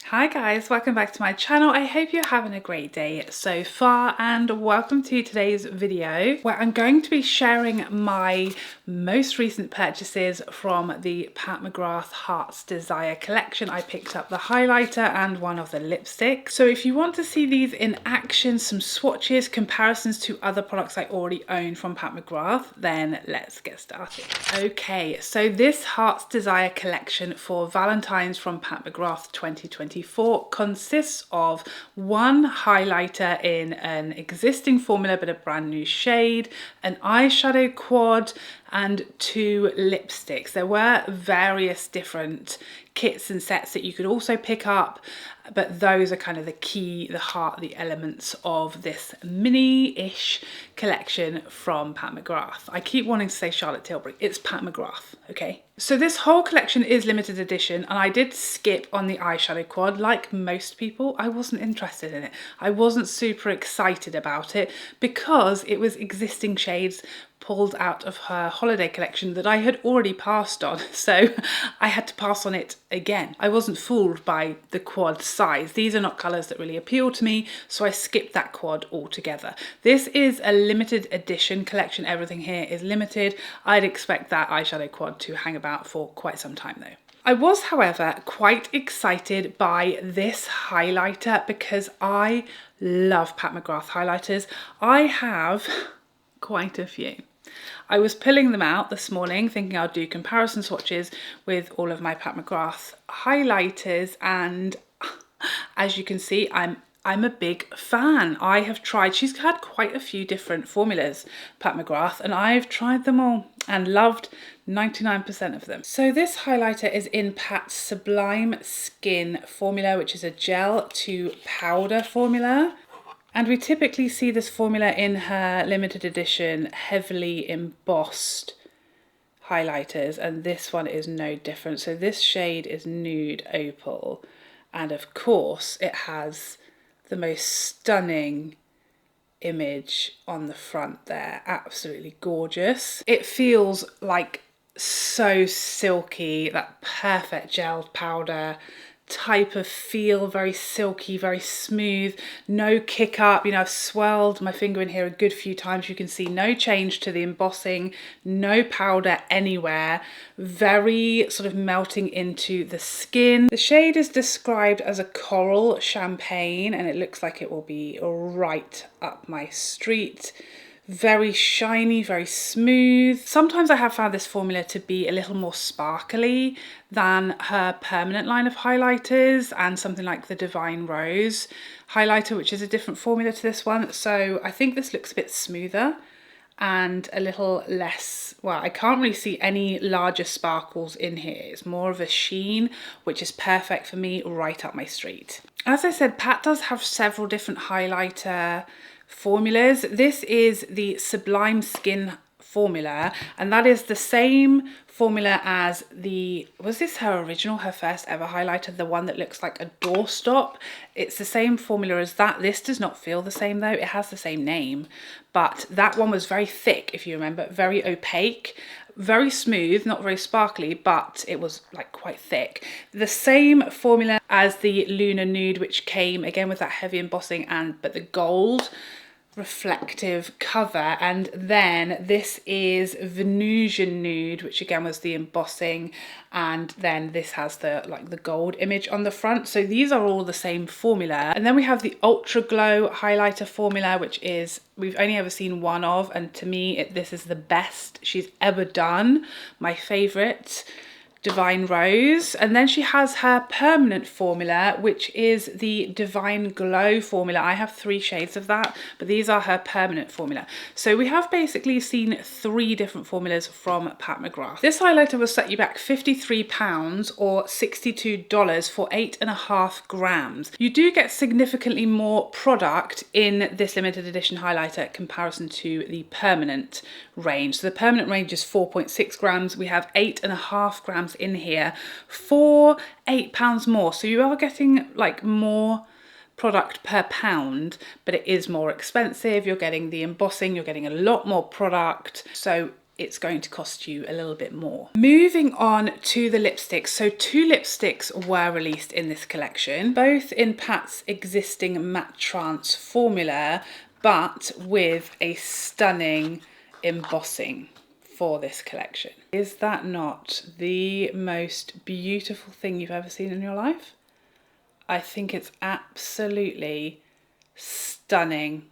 Hi guys, welcome back to my channel. I hope you're having a great day so far and welcome to today's video where I'm going to be sharing my most recent purchases from the Pat McGrath Heart's Desire collection. I picked up the highlighter and one of the lipsticks. So if you want to see these in action, some swatches, comparisons to other products I already own from Pat McGrath, then let's get started. Okay, so this Heart's Desire collection for Valentines from Pat McGrath 2024 consists of one highlighter in an existing formula but a brand new shade, an eyeshadow quad, and two lipsticks. There were various different kits and sets that you could also pick up, but those are kind of the key, the heart, the elements of this mini-ish collection from Pat McGrath. I keep wanting to say Charlotte Tilbury, it's Pat McGrath, okay? So this whole collection is limited edition, and I did skip on the eyeshadow quad. Like most people, I wasn't interested in it. I wasn't super excited about it because it was existing shades pulled out of her holiday collection that I had already passed on, so I had to pass on it again. I wasn't fooled by the quad size. These are not colours that really appeal to me, so I skipped that quad altogether. This is a limited edition collection. Everything here is limited. I'd expect that eyeshadow quad to hang about for quite some time though. I was, however, quite excited by this highlighter because I love Pat McGrath highlighters. I have quite a few. I was pulling them out this morning thinking I'll do comparison swatches with all of my Pat McGrath highlighters, and as you can see, I'm a big fan. I have tried, she's had quite a few different formulas, Pat McGrath, and I've tried them all and loved 99% of them. So this highlighter is in Pat's Sublime Skin formula, which is a gel to powder formula. And we typically see this formula in her limited edition heavily embossed highlighters, and this one is no different. So this shade is Nude Opal, and of course it has the most stunning image on the front there. Absolutely gorgeous. It feels like so silky, that perfect gel powder type of feel, very silky, very smooth, no kick up. You know, I've swirled my finger in here a good few times. You can see no change to the embossing, no powder anywhere, very sort of melting into the skin. The shade is described as a coral champagne, and it looks like it will be right up my street. Very shiny, very smooth. Sometimes I have found this formula to be a little more sparkly than her permanent line of highlighters and something like the Divine Rose highlighter, which is a different formula to this one. So I think this looks a bit smoother and a little less, well, I can't really see any larger sparkles in here. It's more of a sheen, which is perfect for me, right up my street. As I said, Pat does have several different highlighter formulas. This is the Sublime Skin formula, and that is the same formula as the, was this her original, her first ever highlighter, the one that looks like a doorstop? It's the same formula as that. This does not feel the same though. It has the same name, but that one was very thick, if you remember, very opaque, very smooth, not very sparkly, but it was like quite thick. The same formula as the Lunar Nude, which came again with that heavy embossing but the gold reflective cover, and then this is Venusian Nude, which again was the embossing, and then this has the like the gold image on the front. So these are all the same formula. And then we have the Ultra Glow highlighter formula, which is, we've only ever seen one of, and to me this is the best she's ever done, my favorite, Divine Rose. And then she has her permanent formula, which is the Divine Glow formula. I have 3 shades of that, but these are her permanent formula. So we have basically seen 3 different formulas from Pat McGrath. This highlighter will set you back £53 or $62 for 8.5 grams. You do get significantly more product in this limited edition highlighter in comparison to the permanent range. So the permanent range is 4.6 grams. We have 8.5 grams in here for £8 more. So you are getting like more product per pound, but it is more expensive. You're getting the embossing, you're getting a lot more product. So it's going to cost you a little bit more. Moving on to the lipsticks. So 2 lipsticks were released in this collection, both in Pat's existing Matte Trance formula, but with a stunning embossing for this collection. Is that not the most beautiful thing you've ever seen in your life? I think it's absolutely stunning.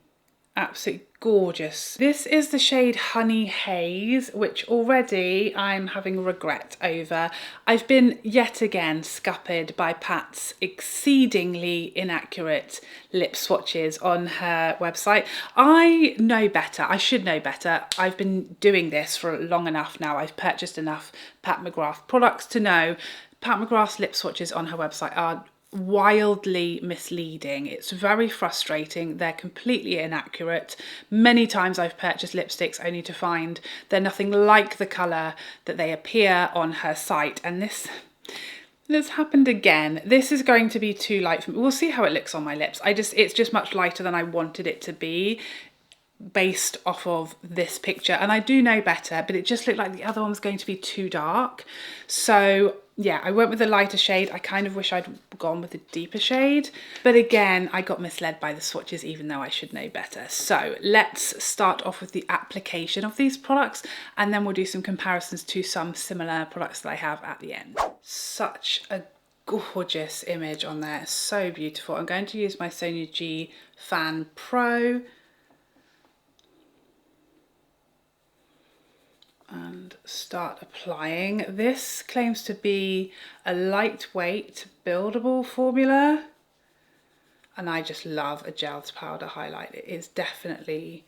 Absolutely gorgeous. This is the shade Honey Haze, which already I'm having regret over. I've been yet again scuppered by Pat's exceedingly inaccurate lip swatches on her website. I know better. I should know better. I've been doing this for long enough now. I've purchased enough Pat McGrath products to know Pat McGrath's lip swatches on her website are wildly misleading. It's very frustrating. They're completely inaccurate. Many times I've purchased lipsticks only to find they're nothing like the colour that they appear on her site, and this happened again. This is going to be too light for me. We'll see how it looks on my lips. It's just much lighter than I wanted it to be based off of this picture, and I do know better, but it just looked like the other one was going to be too dark. So yeah, I went with a lighter shade. I kind of wish I'd gone with a deeper shade, but again, I got misled by the swatches even though I should know better. So let's start off with the application of these products, and then we'll do some comparisons to some similar products that I have at the end. Such a gorgeous image on there, so beautiful. I'm going to use my Sonia G Fan Pro and start applying. This claims to be a lightweight buildable formula, and I just love a gel to powder highlight. It is definitely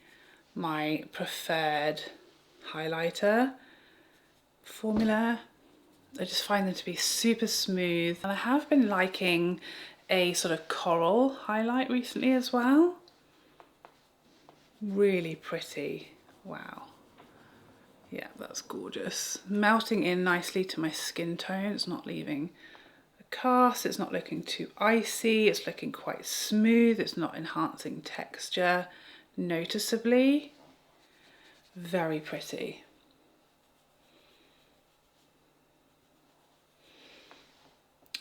my preferred highlighter formula. I just find them to be super smooth, and I have been liking a sort of coral highlight recently as well. Really pretty. Wow. Yeah, that's gorgeous. Melting in nicely to my skin tone. It's not leaving a cast. It's not looking too icy. It's looking quite smooth. It's not enhancing texture noticeably. Very pretty.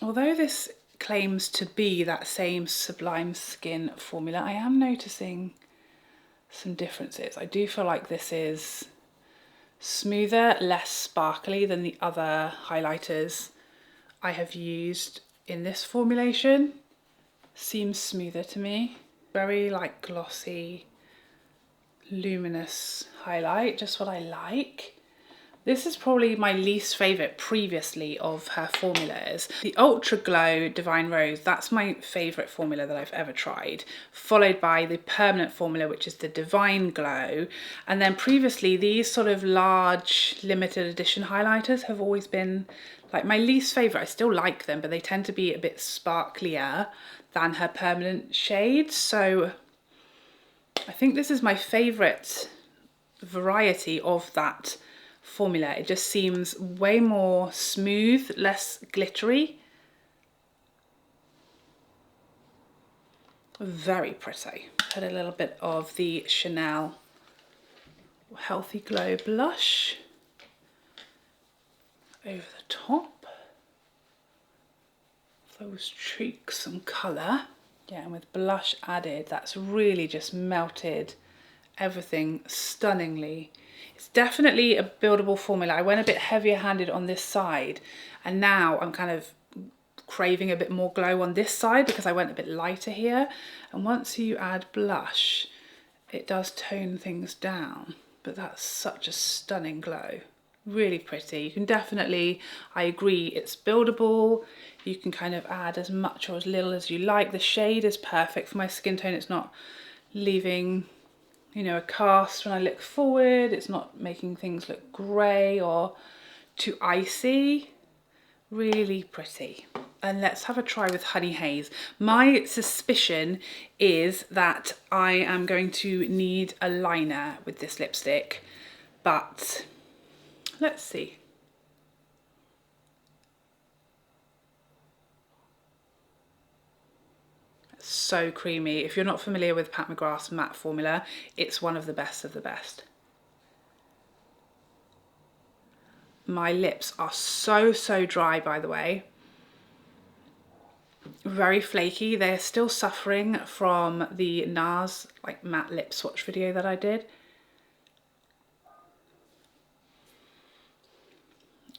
Although this claims to be that same Sublime Skin formula, I am noticing some differences. I do feel like this is smoother, less sparkly than the other highlighters I have used in this formulation. Seems smoother to me. Very like glossy, luminous highlight, just what I like. This is probably my least favourite previously of her formulas. The Ultra Glow Divine Rose, that's my favourite formula that I've ever tried, followed by the permanent formula, which is the Divine Glow. And then previously, these sort of large limited edition highlighters have always been like my least favourite. I still like them, but they tend to be a bit sparklier than her permanent shades. So I think this is my favourite variety of that formula. It just seems way more smooth, less glittery. Very pretty. Put a little bit of the Chanel Healthy Glow blush over the top. Those cheeks some colour. Yeah, and with blush added, that's really just melted everything stunningly. It's definitely a buildable formula. I went a bit heavier handed on this side, and now I'm kind of craving a bit more glow on this side because I went a bit lighter here. And once you add blush, it does tone things down, but that's such a stunning glow. Really pretty. You can definitely, I agree, it's buildable. You can kind of add as much or as little as you like. The shade is perfect for my skin tone. It's not leaving, you know, a cast when I look forward. It's not making things look grey or too icy. Really pretty. And let's have a try with Honey Haze. My suspicion is that I am going to need a liner with this lipstick, but let's see. So creamy. If you're not familiar with Pat McGrath's matte formula, it's one of the best of the best. My lips are so dry, by the way. Very flaky. They're still suffering from the Nars like matte lip swatch video that I did.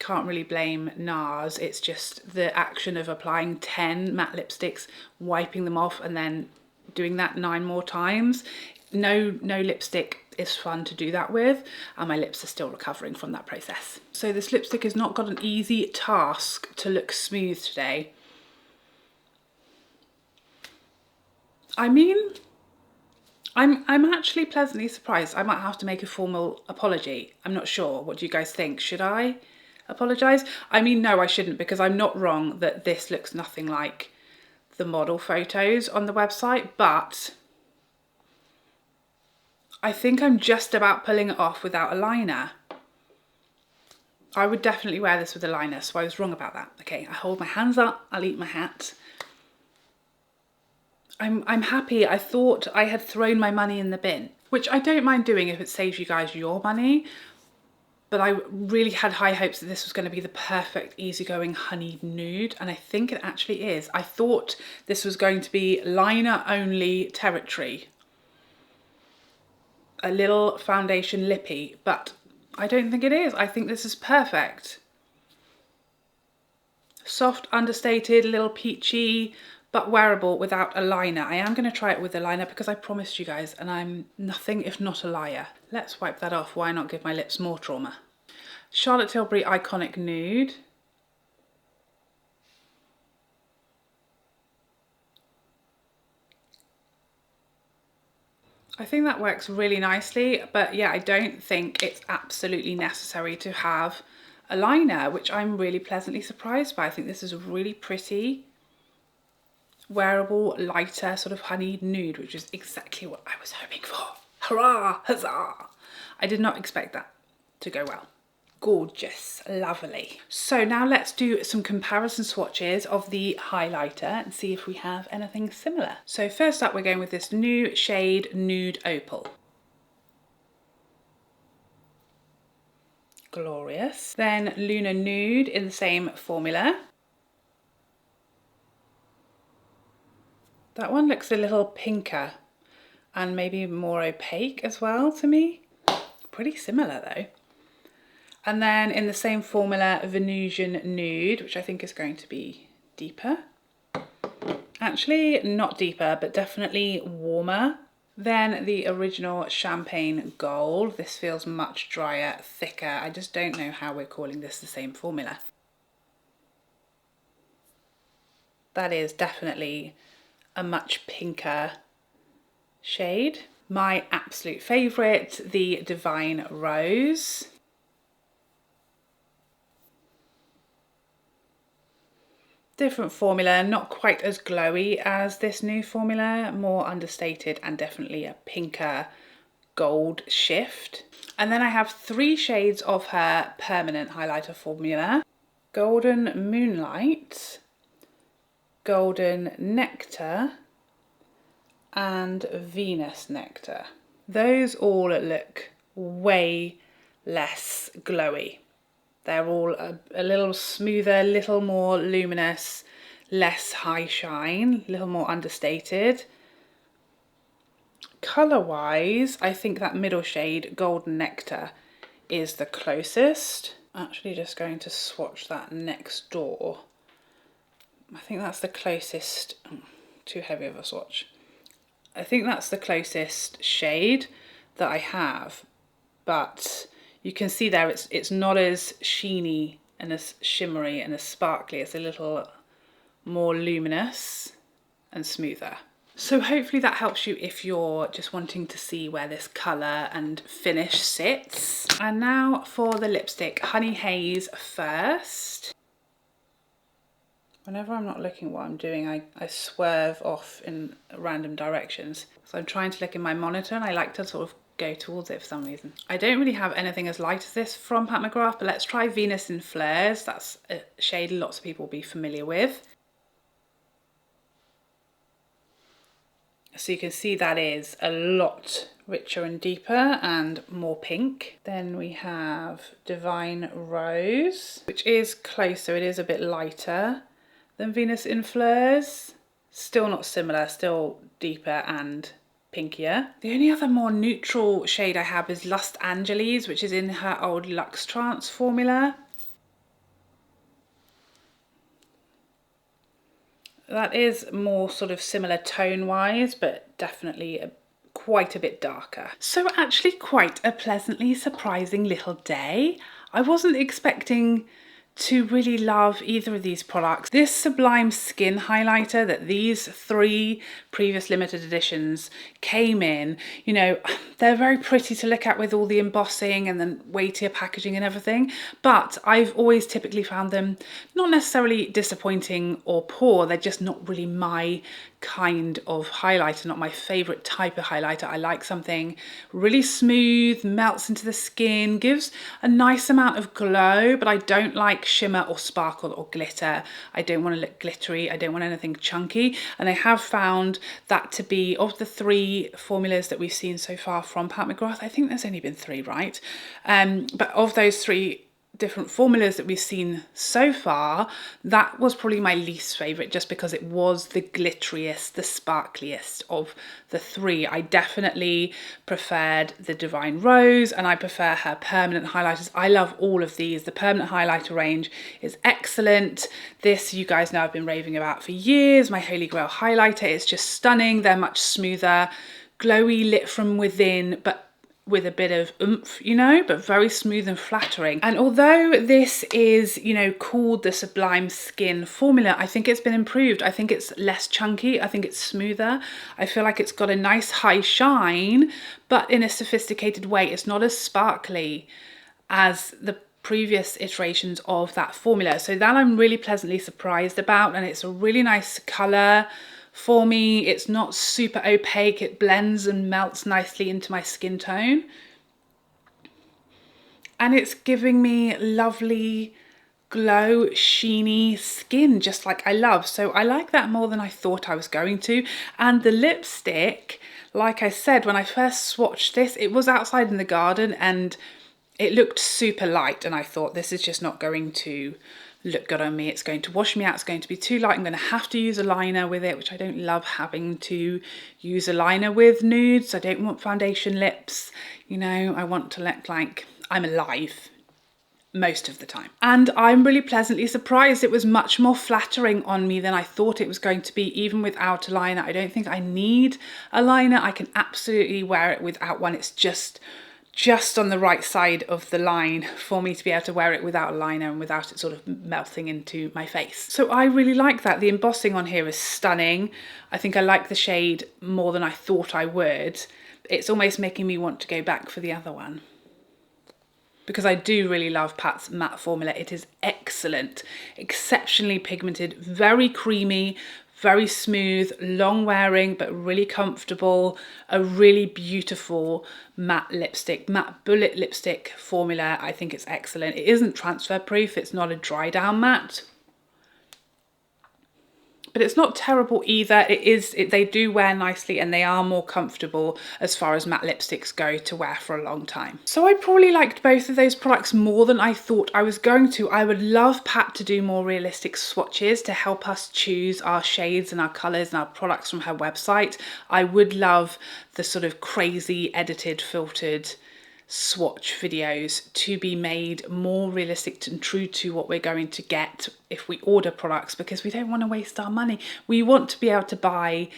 Can't really blame Nars. It's just the action of applying 10 matte lipsticks, wiping them off, and then doing that 9 more times. No lipstick is fun to do that with, and my lips are still recovering from that process. So this lipstick has not got an easy task to look smooth today. I mean, I'm actually pleasantly surprised. I might have to make a formal apology. I'm not sure. What do you guys think? Should I apologise? I mean, no, I shouldn't, because I'm not wrong that this looks nothing like the model photos on the website, but I think I'm just about pulling it off without a liner. I would definitely wear this with a liner, so I was wrong about that. Okay, I hold my hands up, I'll eat my hat. I'm happy. I thought I had thrown my money in the bin, which I don't mind doing if it saves you guys your money, but I really had high hopes that this was going to be the perfect easygoing honeyed nude, and I think it actually is. I thought this was going to be liner only territory, a little foundation lippy, but I don't think it is. I think this is perfect. Soft, understated, a little peachy, but wearable without a liner. I am going to try it with a liner because I promised you guys, and I'm nothing if not a liar. Let's wipe that off. Why not give my lips more trauma? Charlotte Tilbury Iconic Nude. I think that works really nicely, but yeah, I don't think it's absolutely necessary to have a liner, which I'm really pleasantly surprised by. I think this is a really pretty, wearable, lighter sort of honeyed nude, which is exactly what I was hoping for. Hurrah, huzzah! I did not expect that to go well. Gorgeous, lovely. So now let's do some comparison swatches of the highlighter and see if we have anything similar. So first up, we're going with this new shade Nude Opal. Glorious. Then Luna Nude in the same formula. That one looks a little pinker and maybe more opaque as well to me. Pretty similar though. And then in the same formula, Venusian Nude, which I think is going to be deeper. Actually, not deeper, but definitely warmer than the original Champagne Gold. This feels much drier, thicker. I just don't know how we're calling this the same formula. That is definitely a much pinker shade. My absolute favourite, the Divine Rose. Different formula, not quite as glowy as this new formula, more understated and definitely a pinker gold shift. And then I have 3 shades of her permanent highlighter formula. Golden Moonlight, Golden Nectar, and Venus Nectar. Those all look way less glowy. They're all a little smoother, a little more luminous, less high shine, a little more understated. Colour-wise, I think that middle shade, Golden Nectar, is the closest. Actually just going to swatch that next door. I think that's the closest, too heavy of a swatch. I think that's the closest shade that I have, but you can see there it's not as sheeny and as shimmery and as sparkly. It's a little more luminous and smoother. So hopefully that helps you if you're just wanting to see where this colour and finish sits. And now for the lipstick, Honey Haze first. Whenever I'm not looking what I'm doing, I swerve off in random directions. So I'm trying to look in my monitor and I like to sort of go towards it for some reason. I don't really have anything as light as this from Pat McGrath, but let's try Venus in Flares. That's a shade lots of people will be familiar with. So you can see that is a lot richer and deeper and more pink. Then we have Divine Rose, which is closer, it is a bit lighter than Venus in Fleurs. Still not similar, still deeper and pinkier. The only other more neutral shade I have is Lust Angeles, which is in her old Luxe Trance formula. That is more sort of similar tone-wise, but definitely quite a bit darker. So actually quite a pleasantly surprising little day. I wasn't expecting to really love either of these products. This Sublime Skin highlighter that these 3 previous limited editions came in, you know, they're very pretty to look at with all the embossing and then weightier packaging and everything, but I've always typically found them not necessarily disappointing or poor, they're just not really my kind of highlighter, not my favorite type of highlighter. I like something really smooth, melts into the skin, gives a nice amount of glow, but I don't like shimmer or sparkle or glitter. I don't want to look glittery, I don't want anything chunky, and I have found that to be, of the 3 formulas that we've seen so far from Pat McGrath, I think there's only been 3, right? But of those 3 different formulas that we've seen so far, that was probably my least favorite, just because it was the glitteriest, the sparkliest of the 3. I definitely preferred the Divine Rose, and I prefer her permanent highlighters. I love all of these. The permanent highlighter range is excellent. This, you guys know, I've been raving about for years. My Holy Grail highlighter is just stunning. They're much smoother, glowy, lit from within, but with a bit of oomph, you know, but very smooth and flattering. And although this is, you know, called the Sublime Skin formula, I think it's been improved. I think it's less chunky. I think it's smoother. I feel like it's got a nice high shine, but in a sophisticated way. It's not as sparkly as the previous iterations of that formula. So that I'm really pleasantly surprised about, and it's a really nice colour. For me, it's not super opaque, it blends and melts nicely into my skin tone. And it's giving me lovely, glow, sheeny skin, just like I love. So I like that more than I thought I was going to. And the lipstick, like I said, when I first swatched this, it was outside in the garden and it looked super light. And I thought, this is just not going to look good on me, it's going to wash me out, it's going to be too light, I'm going to have to use a liner with it, which I don't love having to use a liner with nudes. I don't want foundation lips, you know, I want to look like I'm alive most of the time. And I'm really pleasantly surprised. It was much more flattering on me than I thought it was going to be, even without a liner. I don't think I need a liner, I can absolutely wear it without one. It's just on the right side of the line for me to be able to wear it without a liner and without it sort of melting into my face. So I really like that. The embossing on here is stunning. I think I like the shade more than I thought I would. It's almost making me want to go back for the other one, because I do really love Pat's matte formula. It is excellent, exceptionally pigmented, very creamy, very smooth, long wearing, but really comfortable. A really beautiful matte lipstick, matte bullet lipstick formula. I think it's excellent. It isn't transfer proof, it's not a dry down matte, but it's not terrible either. They do wear nicely and they are more comfortable as far as matte lipsticks go to wear for a long time. So I probably liked both of those products more than I thought I was going to. I would love Pat to do more realistic swatches to help us choose our shades and our colours and our products from her website. I would love the sort of crazy edited, filtered swatch videos to be made more realistic and true to what we're going to get if we order products, because we don't want to waste our money. We want to be able to buy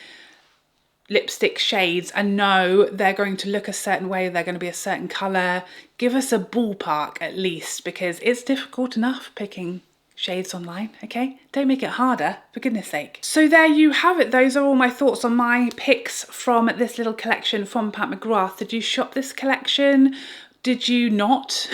lipstick shades and know they're going to look a certain way, they're going to be a certain colour. Give us a ballpark at least, because it's difficult enough picking shades online, okay? Don't make it harder, for goodness sake. So there you have it. Those are all my thoughts on my picks from this little collection from Pat McGrath. Did you shop this collection? Did you not?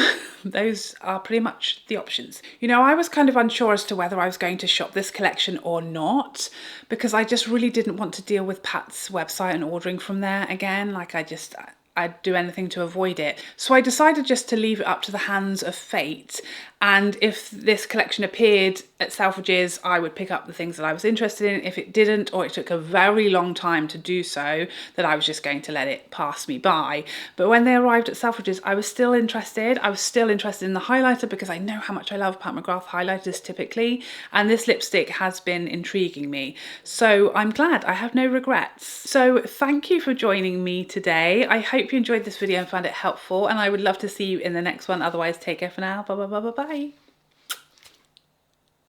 Those are pretty much the options. You know, I was kind of unsure as to whether I was going to shop this collection or not, because I just really didn't want to deal with Pat's website and ordering from there again. Like I'd do anything to avoid it. So I decided just to leave it up to the hands of fate and if this collection appeared at Selfridges, I would pick up the things that I was interested in. If it didn't, or it took a very long time to do so, then I was just going to let it pass me by. But when they arrived at Selfridges, I was still interested. I was still interested in the highlighter because I know how much I love Pat McGrath highlighters typically, and this lipstick has been intriguing me. So I'm glad, I have no regrets. So thank you for joining me today. I hope you enjoyed this video and found it helpful, and I would love to see you in the next one. Otherwise, take care for now. Bye bye bye bye bye.